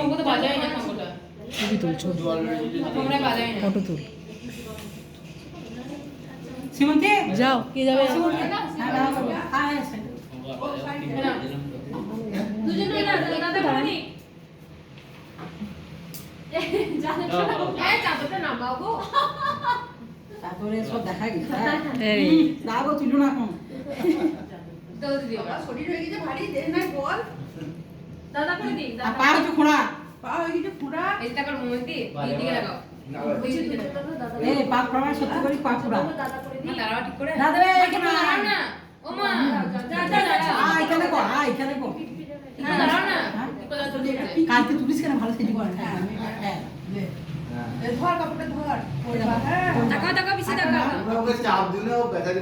তোমাকে তো বাজাই না খামোটা। ছবি তুল ছবি তোমরা বাজাই না। ফটো তুল সীমন্তী যাও কে যাবে সীমন্তী দুজনে না দাদা বাড়ি। চাদরটা নামাও গো। তারপরে সব দেখা গেছে এই না গো তুলো না কোন দাও দিদি শরীর হয়ে গেছে ভারী দেখ না বল। দাদা করে দিই আর পা হচ্ছে খোঁড়া পা হয়ে গেছে পুরা। এই টাকার মোমবাতি দিদিকে লাগাও। এই পা খোঁড়া সত্যি করে পা খোঁড়া দাদা করে দিই। দাঁড়াও ঠিক করে। দাদা রে এখানে দাঁড়াও না। ও মা যা এখানে কো এখানে কো দাঁড়াও না। কালকে তুলিস কেন ভালো সেটি করে হ্যাঁ ধর কাপড়টা ধর। টাকা টাকা বেশি টাকা। চাপ দিলেও ব্যাটারি